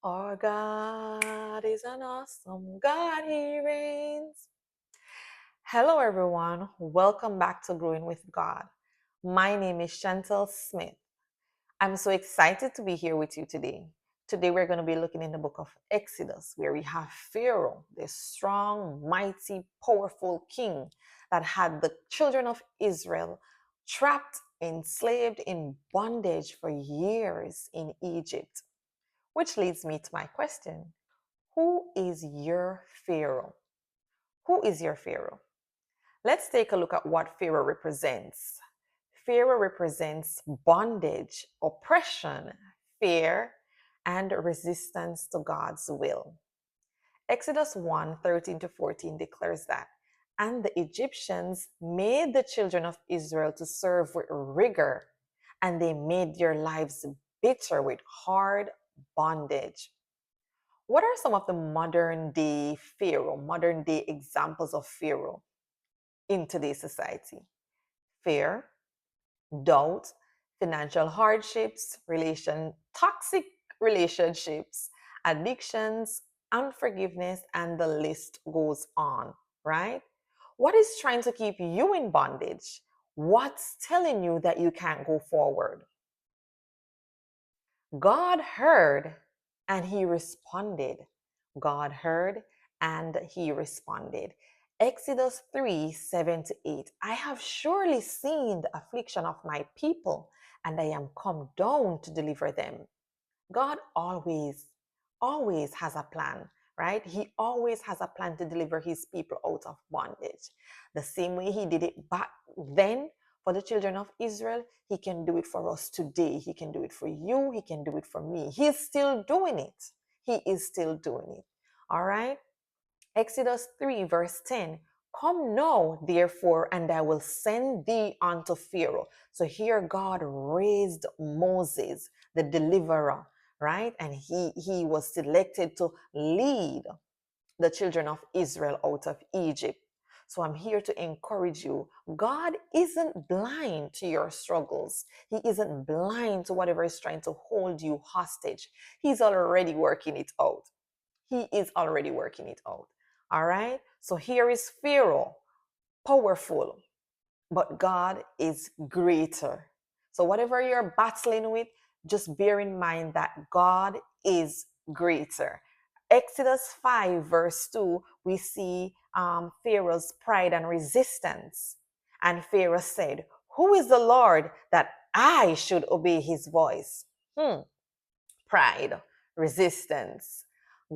Our God is an awesome God, He reigns. Hello, everyone. Welcome back to Growing with God. My name is Chantel Smith. I'm so excited to be here with you today. Today, we're going to be looking in the book of Exodus, where we have Pharaoh, this strong, mighty, powerful king that had the children of Israel trapped, enslaved, in bondage for years in Egypt. Which leads me to my question. Who is your Pharaoh? Who is your Pharaoh? Let's take a look at what Pharaoh represents. Pharaoh represents bondage, oppression, fear, and resistance to God's will. Exodus 1:13-14 declares that, and the Egyptians made the children of Israel to serve with rigor, and they made their lives bitter with hard bondage. What are some of the modern day Pharaoh, modern day examples of Pharaoh in today's society? Fear, doubt, financial hardships, toxic relationships, addictions, unforgiveness, and the list goes on, right? What is trying to keep you in bondage? What's telling you that you can't go forward? God heard and he responded. God heard and he responded. Exodus 3:7-8. I have surely seen the affliction of my people, and I am come down to deliver them. God always has a plan, right? He always has a plan to deliver his people out of bondage. The same way he did it back then for the children of Israel, he can do it for us today. He can do it for you. He can do it for me. He's still doing it. He is still doing it. All right. Exodus 3, verse 10. Come now, therefore, and I will send thee unto Pharaoh. So here God raised Moses, the deliverer, right? And he was selected to lead the children of Israel out of Egypt. So I'm here to encourage you. God isn't blind to your struggles. He isn't blind to whatever is trying to hold you hostage. He's already working it out. He is already working it out. All right. So here is Pharaoh, powerful, but God is greater. So whatever you're battling with, just bear in mind that God is greater. Exodus 5, verse 2, we see Pharaoh's pride and resistance. And Pharaoh said, who is the Lord that I should obey his voice? Pride, resistance.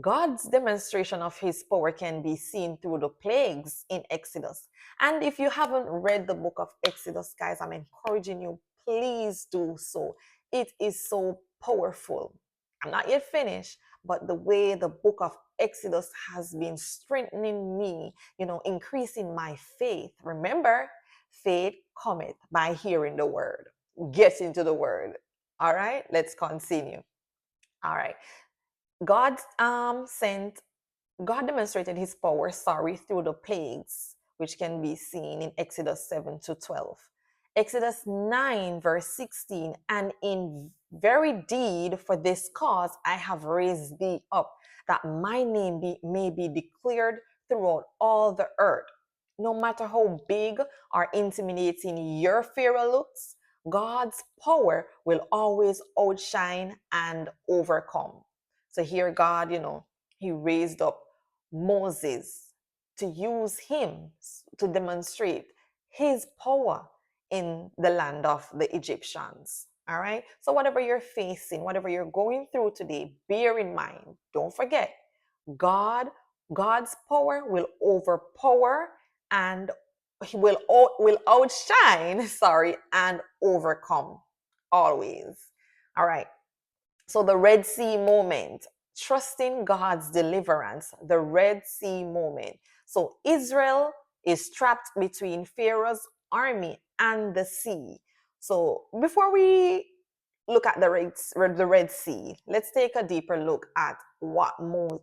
God's demonstration of his power can be seen through the plagues in Exodus. And if you haven't read the book of Exodus, guys, I'm encouraging you, please do so. It is so powerful. I'm not yet finished, but the way the book of Exodus has been strengthening me, increasing my faith. Remember, faith cometh by hearing the word. Get into the word. All right, let's continue. All right. God sent God demonstrated his power, through the plagues, which can be seen in Exodus 7-12. Exodus 9, verse 16, and in very deed for this cause I have raised thee up, that my name may be declared throughout all the earth. No matter how big or intimidating your Pharaoh looks, God's power will always outshine and overcome. So here God, he raised up Moses to use him to demonstrate his power in the land of the Egyptians. All right. So, whatever you're facing, whatever you're going through today, bear in mind, don't forget, God, God's power will overpower and he will outshine, and overcome always. All right. So the Red Sea moment, trusting God's deliverance, the Red Sea moment. So Israel is trapped between Pharaoh's army and the sea. So before we look at the Red Sea, let's take a deeper look at what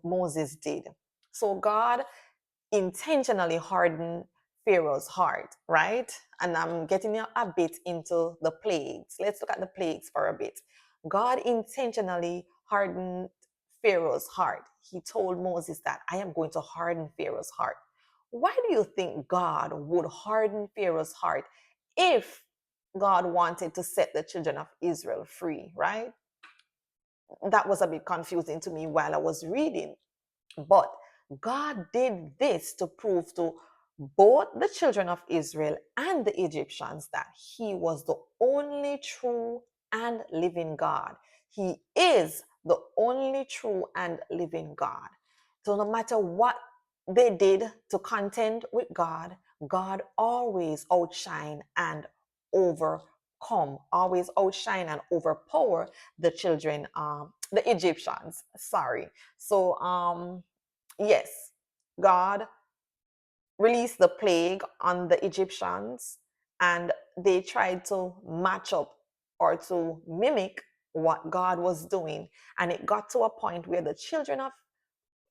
Moses did. So God intentionally hardened Pharaoh's heart, right? And I'm getting a bit into the plagues. Let's look at the plagues for a bit. God intentionally hardened Pharaoh's heart. He told Moses that I am going to harden Pharaoh's heart. Why do you think God would harden Pharaoh's heart if God wanted to set the children of Israel free, right? That was a bit confusing to me while I was reading. But God did this to prove to both the children of Israel and the Egyptians that He was the only true and living God. He is the only true and living God. So no matter what they did to contend with God, God always outshine and overcome, always outshine and overpower the children, the Egyptians. Sorry. So yes, God released the plague on the Egyptians, and they tried to match up or to mimic what God was doing. And it got to a point where the children of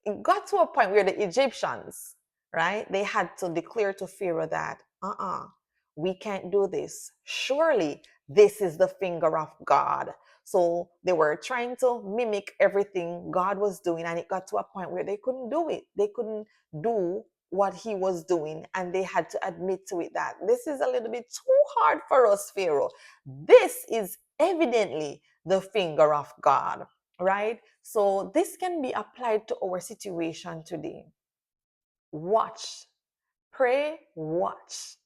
it got to a point where the Egyptians, right, they had to declare to Pharaoh that, we can't do this. Surely this is the finger of God. So they were trying to mimic everything God was doing, and it got to a point where they couldn't do it. They couldn't do what he was doing, and they had to admit to it that this is a little bit too hard for us, Pharaoh. This is evidently the finger of God, right? So this can be applied to our situation today. Watch, pray, watch,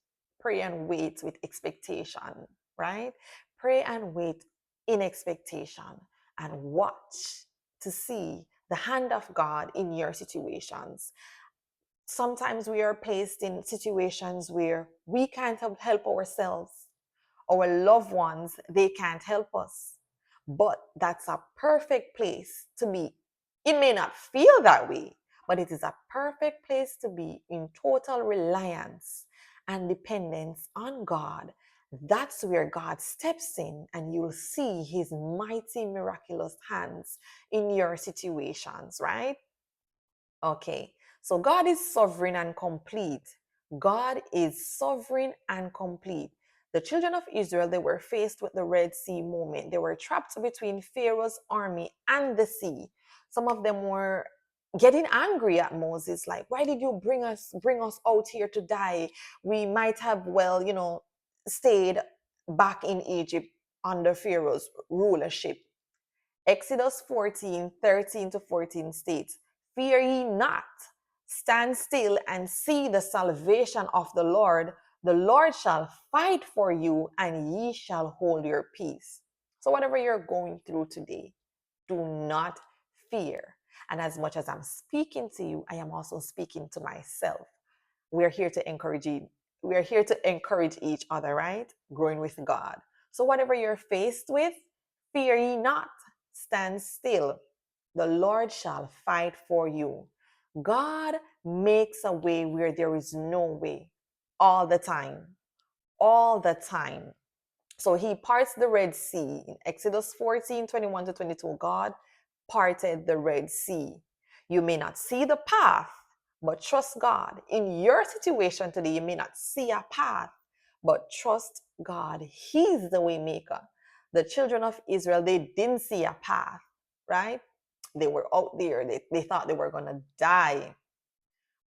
pray and wait with expectation, right? Pray and wait in expectation and watch to see the hand of God in your situations. Sometimes we are placed in situations where we can't help ourselves. Our loved ones, they can't help us. But that's a perfect place to be. It may not feel that way, but it is a perfect place to be in total reliance and dependence on God. That's where God steps in and you'll see his mighty, miraculous hands in your situations, right? Okay, so God is sovereign and complete. God is sovereign and complete. The children of Israel, they were faced with the Red Sea moment. They were trapped between Pharaoh's army and the sea. Some of them were getting angry at Moses, like, why did you bring us out here to die? We might have, well, stayed back in Egypt under Pharaoh's rulership. Exodus 14:13-14 states, fear ye not, stand still and see the salvation of the Lord. The Lord shall fight for you, and ye shall hold your peace. So, whatever you're going through today, do not fear. And as much as I'm speaking to you, I am also speaking to myself. We're here to encourage you. We're here to encourage each other, right? Growing with God. So whatever you're faced with, fear ye not. Stand still. The Lord shall fight for you. God makes a way where there is no way, all the time. All the time. So he parts the Red Sea. In Exodus 14:21-22, God parted the Red Sea. You may not see the path, but trust God. In your situation today, you may not see a path, but trust God. He's the way maker. The children of Israel, they didn't see a path, right? They were out there. They thought they were going to die.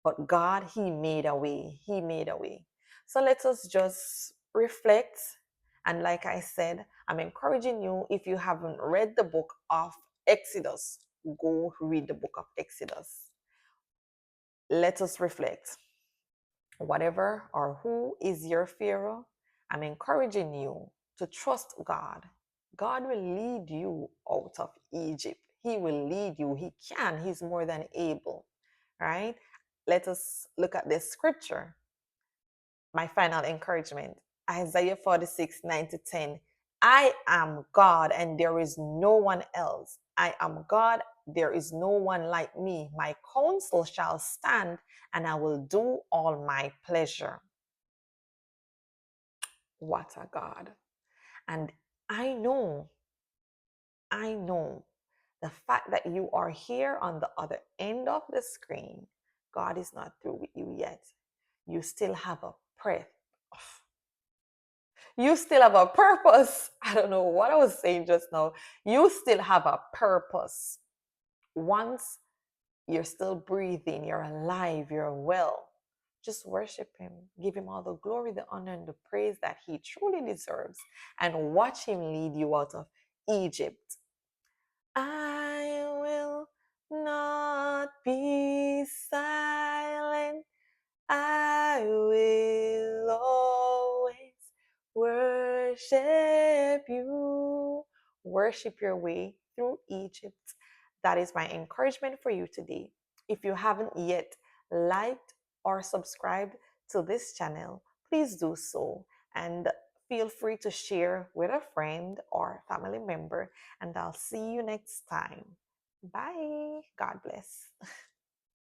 But God, He made a way. He made a way. So let us just reflect. And like I said, I'm encouraging you, if you haven't read the book of Exodus, go read the book of Exodus. Let us reflect. Whatever or who is your Pharaoh, I'm encouraging you to trust God. God will lead you out of Egypt. He will lead you. He can. He's more than able. Right? Let us look at this scripture. My final encouragement, Isaiah 46:9-10. I am God and there is no one else. I am God, there is no one like me. My counsel shall stand and I will do all my pleasure. What a God. And I know the fact that you are here on the other end of the screen, God is not through with you yet. You still have a breath. You still have a purpose. I don't know what I was saying just now. You still have a purpose. Once you're still breathing, you're alive, you're well, just worship Him. Give Him all the glory, the honor, and the praise that He truly deserves, and watch Him lead you out of Egypt. I will not be silent. I will always worship you. Worship your way through Egypt. That is my encouragement for you today. If you haven't yet liked or subscribed to this channel, please do so. And feel free to share with a friend or family member. And I'll see you next time. Bye. God bless.